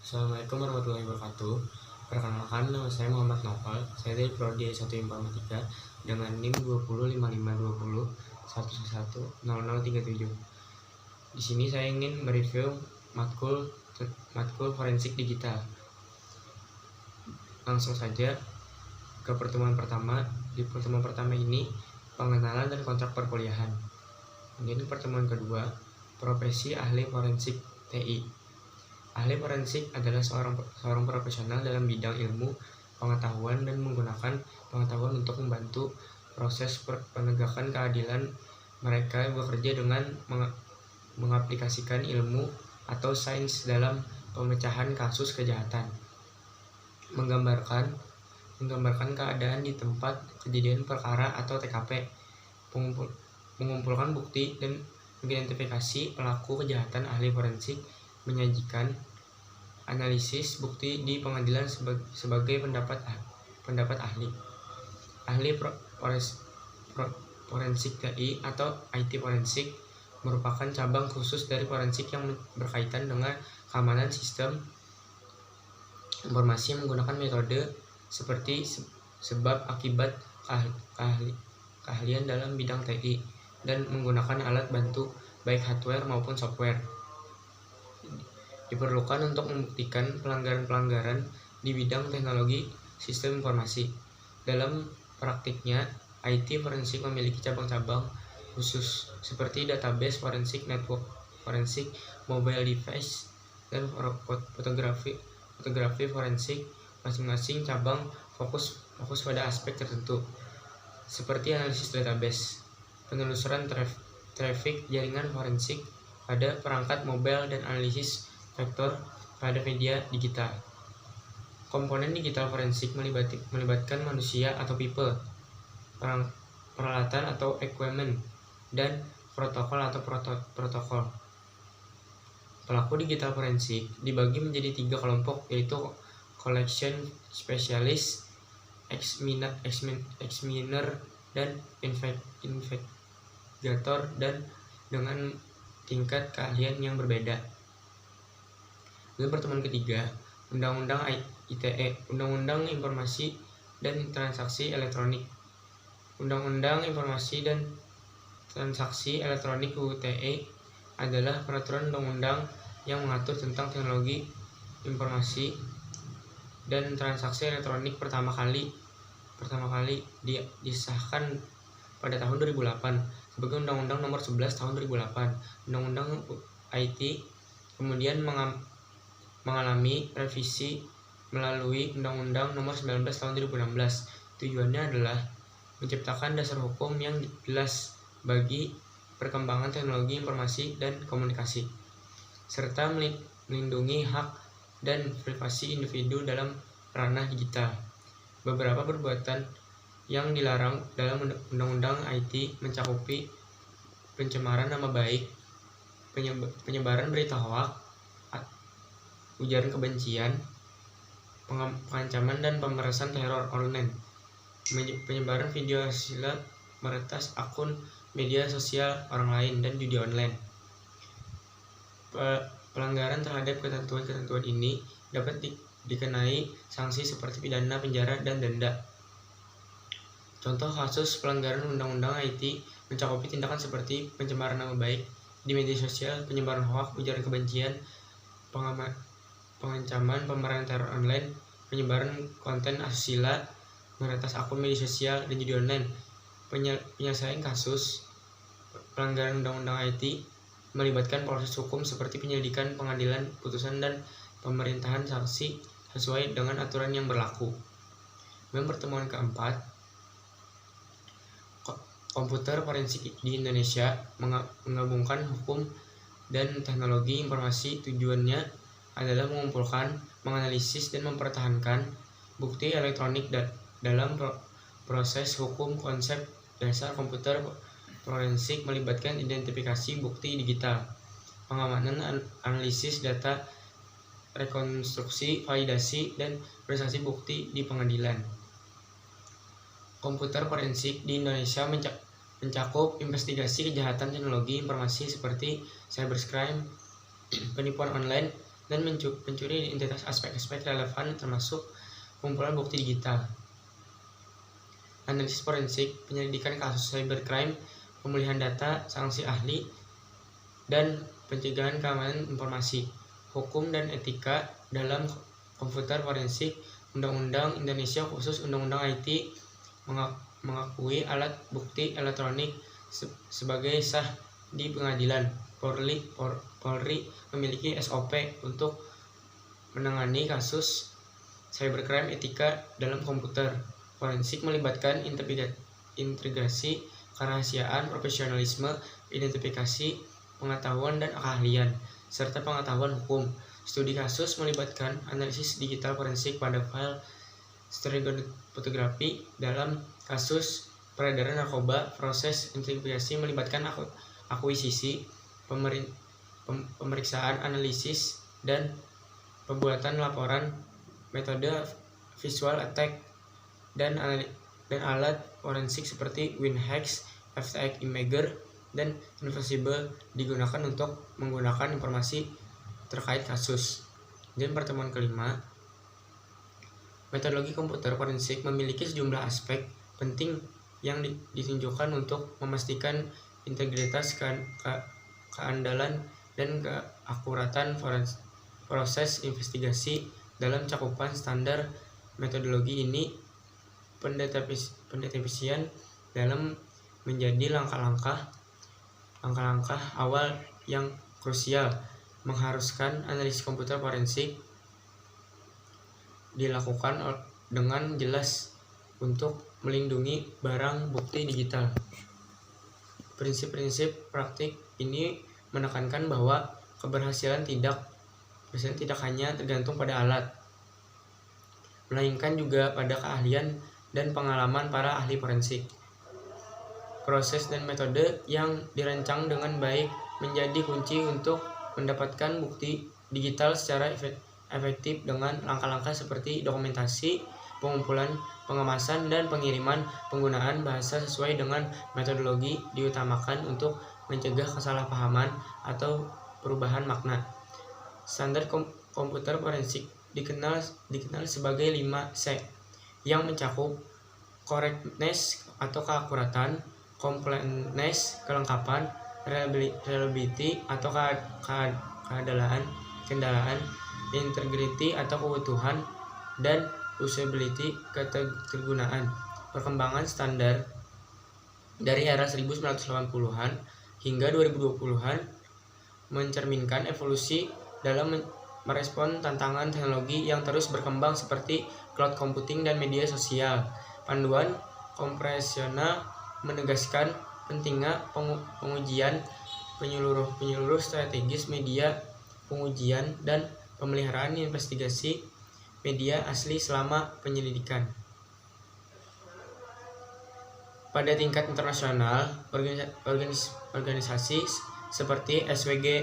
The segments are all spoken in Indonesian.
Assalamualaikum warahmatullahi wabarakatuh. Perkenalkan, nama saya Muhammad Noval. Saya dari Prodi S1 Informatika dengan NIM 20552011110037. Di sini saya ingin mereview matkul forensik digital. Langsung saja ke pertemuan pertama. Di pertemuan pertama ini pengenalan dan kontrak perkuliahan. Kemudian pertemuan kedua, profesi ahli forensik TI. Ahli forensik adalah seorang profesional dalam bidang ilmu pengetahuan dan menggunakan pengetahuan untuk membantu proses penegakan keadilan. Mereka bekerja dengan mengaplikasikan ilmu atau sains dalam pemecahan kasus kejahatan, menggambarkan keadaan di tempat kejadian perkara atau TKP, mengumpulkan bukti dan mengidentifikasi pelaku kejahatan. Ahli forensik menyajikan analisis bukti di pengadilan sebagai pendapat ahli. Ahli forensik TI atau IT forensik merupakan cabang khusus dari forensik yang berkaitan dengan keamanan sistem informasi menggunakan metode seperti sebab akibat keahlian dalam bidang TI dan menggunakan alat bantu baik hardware maupun software. Diperlukan untuk membuktikan pelanggaran di bidang teknologi sistem informasi. Dalam praktiknya, IT forensik memiliki cabang-cabang khusus seperti database forensik, network forensik, mobile device, dan fotografi forensik. Masing-masing cabang fokus pada aspek tertentu, seperti analisis database, penelusuran traffic jaringan forensik pada perangkat mobile, dan analisis vektor pada media digital. Komponen digital forensik melibatkan manusia atau people, peralatan atau equipment, dan protokol atau protokol. Pelaku digital forensik dibagi menjadi 3 kelompok, yaitu collection specialist, examiner, dan investigator, dan dengan tingkat keahlian yang berbeda. Dalam pertemuan ketiga, Undang-Undang ITE, Undang-Undang Informasi dan Transaksi Elektronik. Undang-Undang Informasi dan Transaksi Elektronik (UITE) adalah peraturan undang-undang yang mengatur tentang teknologi informasi dan transaksi elektronik pertama kali disahkan pada tahun 2008 sebagai Undang-Undang Nomor 11 Tahun 2008. Undang-Undang IT kemudian mengalami revisi melalui Undang-Undang Nomor 19 Tahun 2016. Tujuannya adalah menciptakan dasar hukum yang jelas bagi perkembangan teknologi informasi dan komunikasi, serta melindungi hak dan privasi individu dalam ranah digital. Beberapa perbuatan yang dilarang dalam Undang-Undang IT mencakupi pencemaran nama baik, penyebaran berita hoaks, ujaran kebencian, pengancaman dan pemerasan teror online, penyebaran video asusila, meretas akun media sosial orang lain, dan judi online. Pelanggaran terhadap ketentuan ini dapat dikenai sanksi seperti pidana penjara dan denda. Contoh kasus pelanggaran Undang-Undang IT mencakupi tindakan seperti pencemaran nama baik di media sosial, penyebaran hoaks, ujaran kebencian, pengancaman, pemerasan teror online, penyebaran konten asusila, meretas akun media sosial, dan judi online. Penyelesaian kasus pelanggaran Undang-Undang IT melibatkan proses hukum seperti penyelidikan, pengadilan, putusan, dan pemerintahan sanksi sesuai dengan aturan yang berlaku. Dalam pertemuan keempat, komputer forensik di Indonesia menggabungkan hukum dan teknologi informasi. Tujuannya adalah mengumpulkan, menganalisis, dan mempertahankan bukti elektronik dalam proses hukum. Konsep dasar komputer forensik melibatkan identifikasi bukti digital, pengamanan, analisis data, rekonstruksi, validasi, dan presentasi bukti di pengadilan. Komputer forensik di Indonesia mencakup investigasi kejahatan teknologi informasi seperti cybercrime, penipuan online, dan mencuri identitas aspek-aspek relevan termasuk pengumpulan bukti digital. Analisis forensik, penyelidikan kasus cybercrime, pemulihan data, sanksi ahli, dan pencegahan keamanan informasi. Hukum dan etika dalam komputer forensik. Undang-Undang Indonesia khusus Undang-Undang IT mengakui alat bukti elektronik sebagai sah di pengadilan. Polri memiliki SOP untuk menangani kasus cybercrime. Etika dalam komputer forensik melibatkan integrasi kerahasiaan, profesionalisme, identifikasi, pengetahuan dan keahlian, serta pengetahuan hukum. Studi kasus melibatkan analisis digital forensik pada file stereofotografi. Dalam kasus peredaran narkoba, proses investigasi melibatkan akuisisi, pemeriksaan, analisis, dan pembuatan laporan. Metode visual attack dan alat forensik seperti WinHex, FTX Imager, dan Invisible digunakan untuk menggunakan informasi terkait kasus. Dan pertemuan kelima, metodologi komputer forensik memiliki sejumlah aspek penting yang ditunjukkan untuk memastikan integritas, keandalan, dan keakuratan proses investigasi. Dalam cakupan standar metodologi ini, pendeteksian dalam menjadi langkah-langkah awal yang krusial, mengharuskan analisis komputer forensik dilakukan dengan jelas untuk melindungi barang bukti digital. Prinsip-prinsip praktik ini menekankan bahwa keberhasilan tidak hanya tergantung pada alat, melainkan juga pada keahlian dan pengalaman para ahli forensik. Proses dan metode yang dirancang dengan baik menjadi kunci untuk mendapatkan bukti digital secara efektif dengan langkah-langkah seperti dokumentasi, pengumpulan, pengemasan, dan pengiriman. Penggunaan bahasa sesuai dengan metodologi diutamakan untuk mencegah kesalahpahaman atau perubahan makna. Standar komputer forensik dikenal sebagai 5C yang mencakup correctness atau keakuratan, completeness kelengkapan, reliability atau keandalan, integrity atau keutuhan, dan usability ketergunaan. Perkembangan standar dari era 1980-an hingga 2020-an mencerminkan evolusi dalam merespon tantangan teknologi yang terus berkembang seperti cloud computing dan media sosial. Panduan kompresional menegaskan pentingnya pengujian penyeluruh strategis media, pengujian dan pemeliharaan investigasi media asli selama penyelidikan. Pada tingkat internasional, organisasi seperti SWG-DE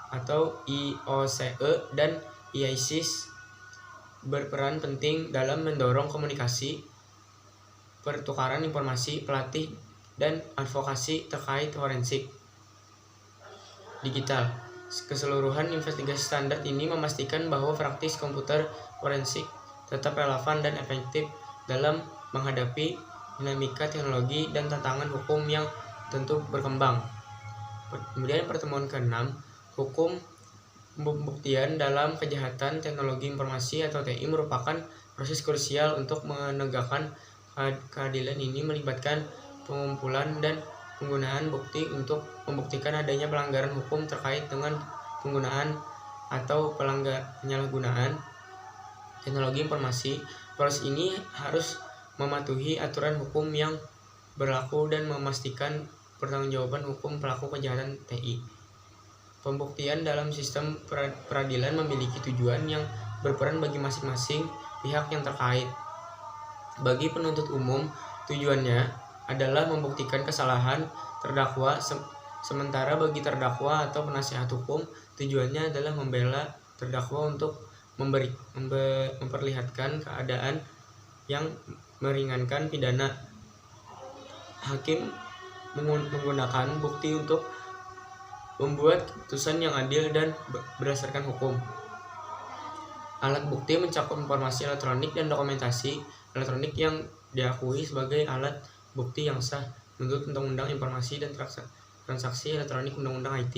atau IOCE dan ISIS berperan penting dalam mendorong komunikasi, pertukaran informasi, pelatih, dan advokasi terkait forensik digital. Keseluruhan investigasi standar ini memastikan bahwa praktis komputer forensik tetap relevan dan efektif dalam menghadapi dinamika teknologi dan tantangan hukum yang tentu berkembang. Kemudian pertemuan ke-6, hukum pembuktian dalam kejahatan teknologi informasi atau TI merupakan proses krusial untuk menegakkan keadilan. Ini melibatkan pengumpulan dan penggunaan bukti untuk membuktikan adanya pelanggaran hukum terkait dengan penggunaan atau penyalahgunaan teknologi informasi. Proses ini harus mematuhi aturan hukum yang berlaku dan memastikan pertanggungjawaban hukum pelaku kejahatan TI. Pembuktian dalam sistem peradilan memiliki tujuan yang berperan bagi masing-masing pihak yang terkait. Bagi penuntut umum, tujuannya adalah membuktikan kesalahan terdakwa, sementara bagi terdakwa atau penasihat hukum, tujuannya adalah membela terdakwa untuk memperlihatkan keadaan yang meringankan pidana. Hakim menggunakan bukti untuk membuat keputusan yang adil dan berdasarkan hukum. Alat bukti mencakup informasi elektronik dan dokumentasi elektronik yang diakui sebagai alat bukti yang sah menurut Undang-Undang Informasi dan Transaksi Elektronik Undang-Undang IT.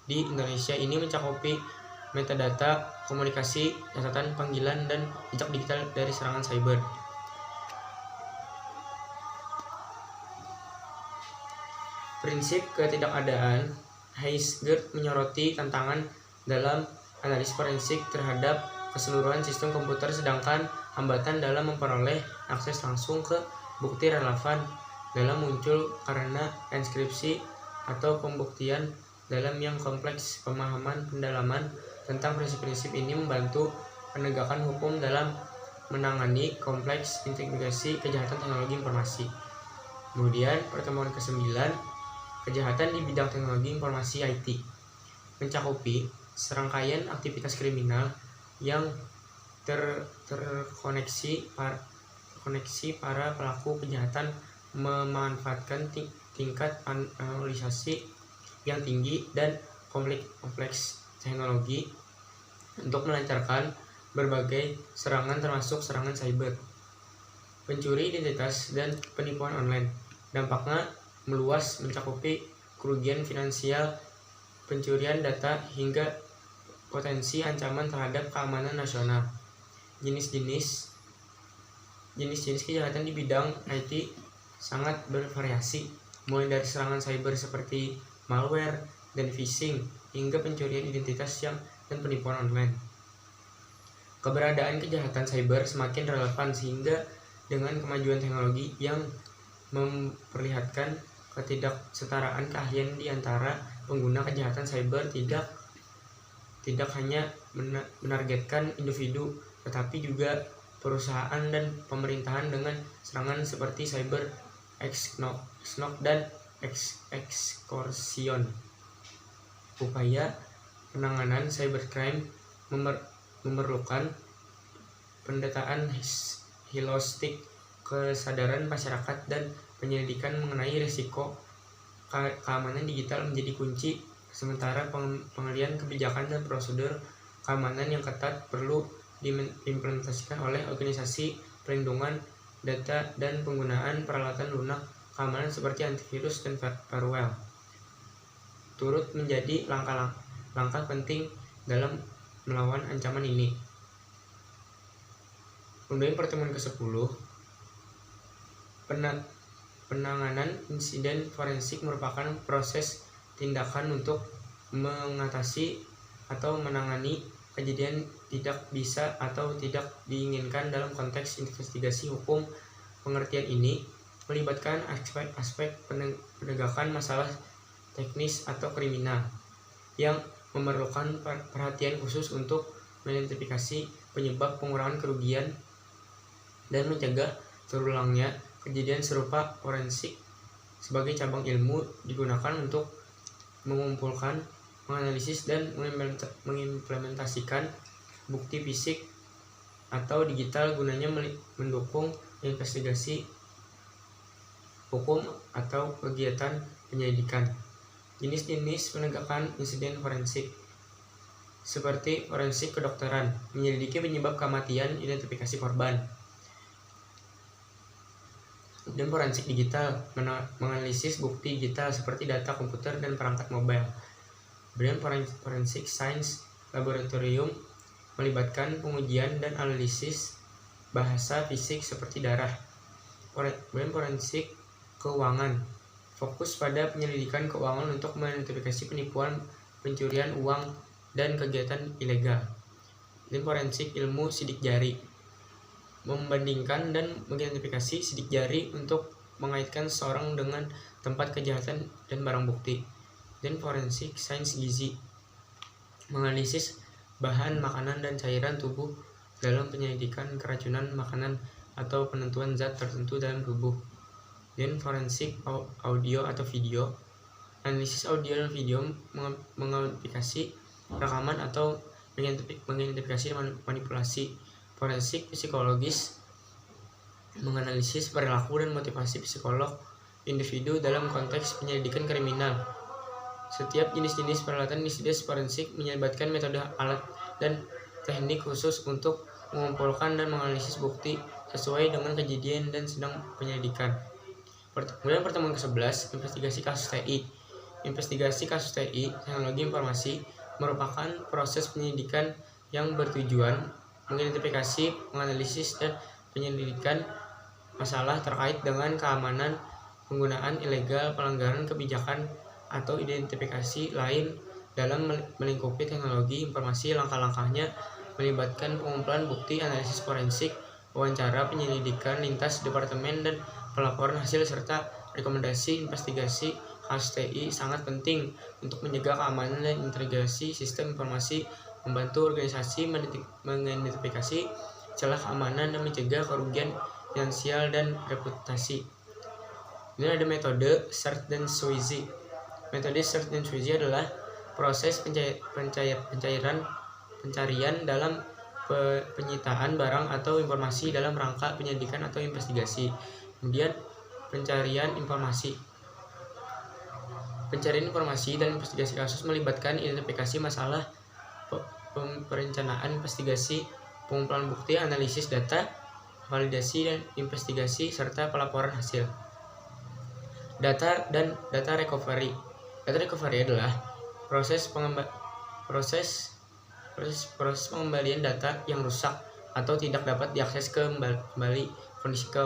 Di Indonesia ini mencakupi metadata, komunikasi, catatan panggilan, dan jejak digital dari serangan cyber. Prinsip ketidakadaan Heisgert menyoroti tantangan dalam analisis forensik terhadap keseluruhan sistem komputer, sedangkan hambatan dalam memperoleh akses langsung ke bukti relevan dalam muncul karena enskripsi atau pembuktian dalam yang kompleks. Pemahaman pendalaman tentang prinsip-prinsip ini membantu penegakan hukum dalam menangani kompleks integrasi kejahatan teknologi informasi. Kemudian pertemuan ke-9, kejahatan di bidang teknologi informasi IT, mencakupi serangkaian aktivitas kriminal yang terkoneksi para pelaku kejahatan memanfaatkan tingkat analisasi yang tinggi dan kompleks teknologi untuk melancarkan berbagai serangan termasuk serangan cyber, pencuri identitas, dan penipuan online. Dampaknya meluas, mencakupi kerugian finansial, pencurian data, hingga potensi ancaman terhadap keamanan nasional. Jenis-jenis kejahatan di bidang IT sangat bervariasi, mulai dari serangan cyber seperti malware dan phishing hingga pencurian identitas dan penipuan online. Keberadaan kejahatan cyber semakin relevan sehingga dengan kemajuan teknologi yang memperlihatkan ketidaksetaraan keahlian di antara pengguna, kejahatan cyber tidak hanya menargetkan individu tetapi juga perusahaan dan pemerintahan dengan serangan seperti cyber exploit dan extortion. Upaya penanganan cybercrime memerlukan pendataan holistik, kesadaran masyarakat, dan penyelidikan mengenai risiko keamanan digital menjadi kunci. Sementara pengalihan kebijakan dan prosedur keamanan yang ketat perlu diimplementasikan oleh organisasi perlindungan data dan penggunaan peralatan lunak keamanan seperti antivirus dan firewall turut menjadi langkah penting dalam melawan ancaman ini. Kemudian pertemuan ke-10, penanganan insiden forensik merupakan proses tindakan untuk mengatasi atau menangani kejadian tidak bisa atau tidak diinginkan dalam konteks investigasi hukum. Pengertian ini melibatkan aspek penegakan masalah teknis atau kriminal yang memerlukan perhatian khusus untuk mengidentifikasi penyebab, pengurangan kerugian, dan mencegah terulangnya kejadian serupa. Forensik sebagai cabang ilmu digunakan untuk mengumpulkan, menganalisis, dan mengimplementasikan bukti fisik atau digital gunanya mendukung investigasi hukum atau kegiatan penyelidikan. Jenis-jenis penegakan insiden forensik seperti forensik kedokteran, menyelidiki penyebab kematian, identifikasi korban. Dan forensik digital, menganalisis bukti digital seperti data komputer dan perangkat mobile. Dan forensik science laboratorium, melibatkan pengujian dan analisis bahasa fisik seperti darah. Dan forensik keuangan, fokus pada penyelidikan keuangan untuk mengidentifikasi penipuan, pencurian uang, dan kegiatan ilegal. Dan forensik ilmu sidik jari, membandingkan dan mengidentifikasi sidik jari untuk mengaitkan seseorang dengan tempat kejahatan dan barang bukti. Dan forensik sains gizi, menganalisis bahan makanan dan cairan tubuh dalam penyelidikan keracunan makanan atau penentuan zat tertentu dalam tubuh. Dan forensik audio atau video, analisis audio dan video mengidentifikasi rekaman atau mengidentifikasi manipulasi. Forensik psikologis, menganalisis perilaku dan motivasi psikolog individu dalam konteks penyelidikan kriminal. Setiap jenis-jenis peralatan investigatif forensik menyelibatkan metode, alat, dan teknik khusus untuk mengumpulkan dan menganalisis bukti sesuai dengan kejadian dan sedang penyelidikan. Kemudian pertemuan ke-11, investigasi kasus TI. Investigasi kasus TI, teknologi informasi, merupakan proses penyelidikan yang bertujuan mengidentifikasi, menganalisis, dan penyelidikan masalah terkait dengan keamanan, penggunaan ilegal, pelanggaran kebijakan, atau identifikasi lain dalam melingkupi teknologi informasi. Langkah-langkahnya melibatkan pengumpulan bukti, analisis forensik, wawancara, penyelidikan lintas departemen, dan pelaporan hasil serta rekomendasi. Investigasi kasus TI sangat penting untuk menjaga keamanan dan integrasi sistem informasi, membantu organisasi mengidentifikasi celah keamanan, dan mencegah kerugian finansial dan reputasi. Ini ada metode search dan seize. Metode search and seize adalah proses pencarian dalam penyitaan barang atau informasi dalam rangka penyelidikan atau investigasi. Kemudian pencarian informasi. Pencarian informasi dan investigasi kasus melibatkan identifikasi masalah, perencanaan investigasi, pengumpulan bukti, analisis data, validasi dan investigasi, serta pelaporan hasil. Data dan data recovery. Data recovery adalah proses pengembalian data yang rusak atau tidak dapat diakses kembali ke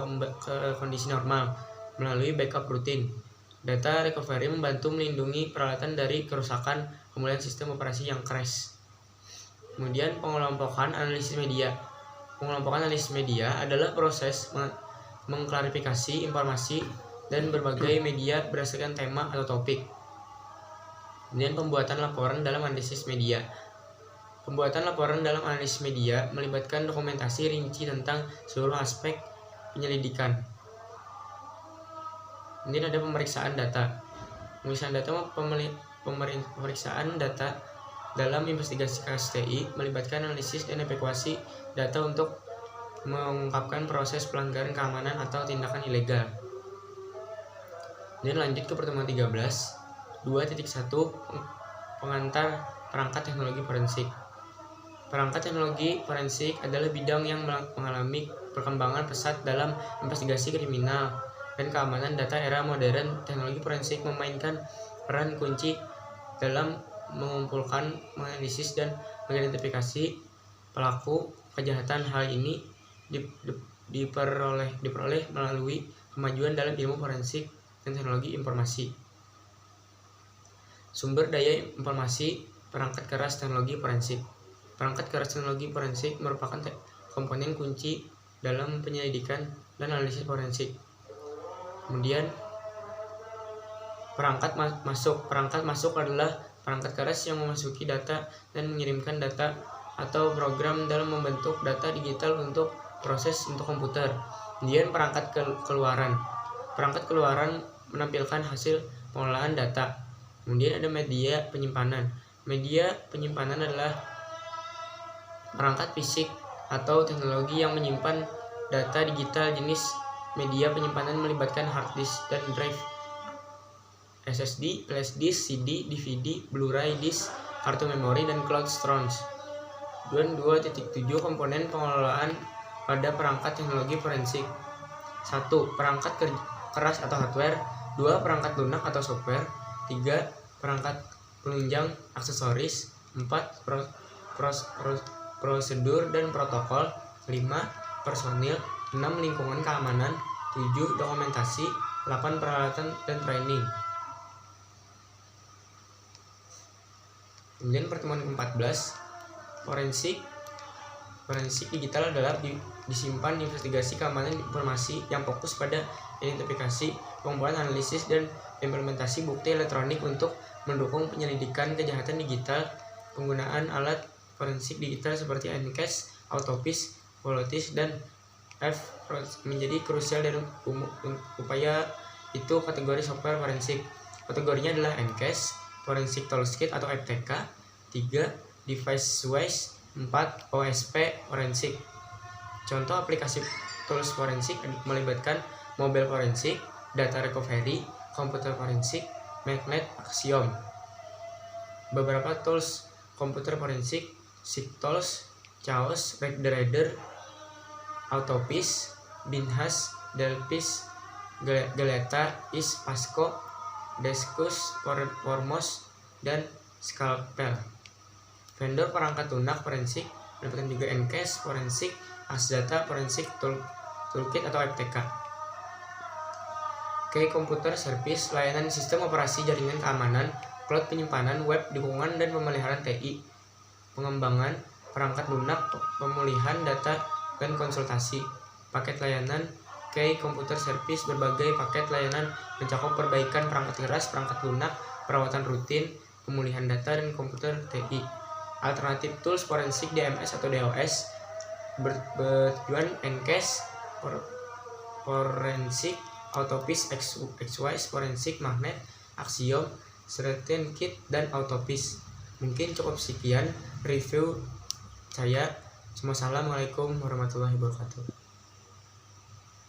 kondisi normal melalui backup rutin. Data recovery membantu melindungi peralatan dari kerusakan, pemulihan sistem operasi yang crash. Kemudian pengelompokan analisis media. Pengelompokan analisis media adalah proses mengklarifikasi informasi dan berbagai media berdasarkan tema atau topik. Kemudian pembuatan laporan dalam analisis media. Pembuatan laporan dalam analisis media melibatkan dokumentasi rinci tentang seluruh aspek penyelidikan. Kemudian ada pemeriksaan data. Pemeriksaan data dalam investigasi kasus TI melibatkan analisis dan evakuasi data untuk mengungkapkan proses pelanggaran keamanan atau tindakan ilegal. Kemudian lanjut ke pertemuan 13, 2.1, pengantar perangkat teknologi forensik. Perangkat teknologi forensik adalah bidang yang mengalami perkembangan pesat dalam investigasi kriminal dan keamanan data era modern. Teknologi forensik memainkan peran kunci dalam mengumpulkan, menganalisis, dan mengidentifikasi pelaku kejahatan. Hal ini diperoleh melalui kemajuan dalam ilmu forensik dan teknologi informasi. Sumber daya informasi, perangkat keras teknologi forensik. Perangkat keras teknologi forensik merupakan komponen kunci dalam penyelidikan dan analisis forensik. Kemudian perangkat masuk. Perangkat masuk adalah perangkat keras yang memasuki data dan mengirimkan data atau program dalam membentuk data digital untuk proses untuk komputer. Kemudian perangkat keluaran. Perangkat keluaran menampilkan hasil pengolahan data. Kemudian ada media penyimpanan. Media penyimpanan adalah perangkat fisik atau teknologi yang menyimpan data digital. Jenis media penyimpanan melibatkan hard disk dan drive, SSD, flash disk, CD, DVD, Blu-ray disk, kartu memori, dan cloud storage. 2.7 komponen pengelolaan pada perangkat teknologi forensik. 1. Perangkat keras atau hardware. 2. Perangkat lunak atau software. 3. Perangkat penunjang aksesoris. 4. Prosedur dan protokol. 5. Personil. 6. Lingkungan keamanan. 7. Dokumentasi. 8. Peralatan dan training. Kemudian pertemuan ke-14, forensik digital adalah disimpan investigasi keamanan informasi yang fokus pada identifikasi, pengumpulan, analisis, dan implementasi bukti elektronik untuk mendukung penyelidikan kejahatan digital. Penggunaan alat forensik digital seperti EnCase, Autopsy, Volotis, dan menjadi krusial dalam upaya itu. Kategori software forensik. Kategorinya adalah EnCase, Forensic Toolkit atau FTK. 3. DeviceWise. 4. OSP forensik. Contoh aplikasi tools forensik melibatkan mobile forensik, data recovery, komputer forensik, magnet, Axiom. Beberapa tools komputer forensik: SIG-Tools, Chaos, Reader, Autopsy, Binhas, Delphis, Galeta, Pasco, Deskus, Formos, dan Scalpel. Vendor perangkat lunak forensik melibatkan juga Ncase Forensik, Axdata Forensik Toolkit atau FTK. Key Computer Service, layanan sistem operasi jaringan keamanan, cloud penyimpanan, web, dukungan dan pemeliharaan TI, pengembangan perangkat lunak, pemulihan data dan konsultasi. Paket layanan Key Computer Service, berbagai paket layanan mencakup perbaikan perangkat keras, perangkat lunak, perawatan rutin, pemulihan data dan komputer TI. Alternatif tools forensik DMS atau DOS bertujuan Ncase Forensik, Autopsy, XWise Forensik, Magnet, Axiom, Certeinkit, dan Autopsy. Mungkin cukup sekian review saya. Assalamualaikum warahmatullahi wabarakatuh.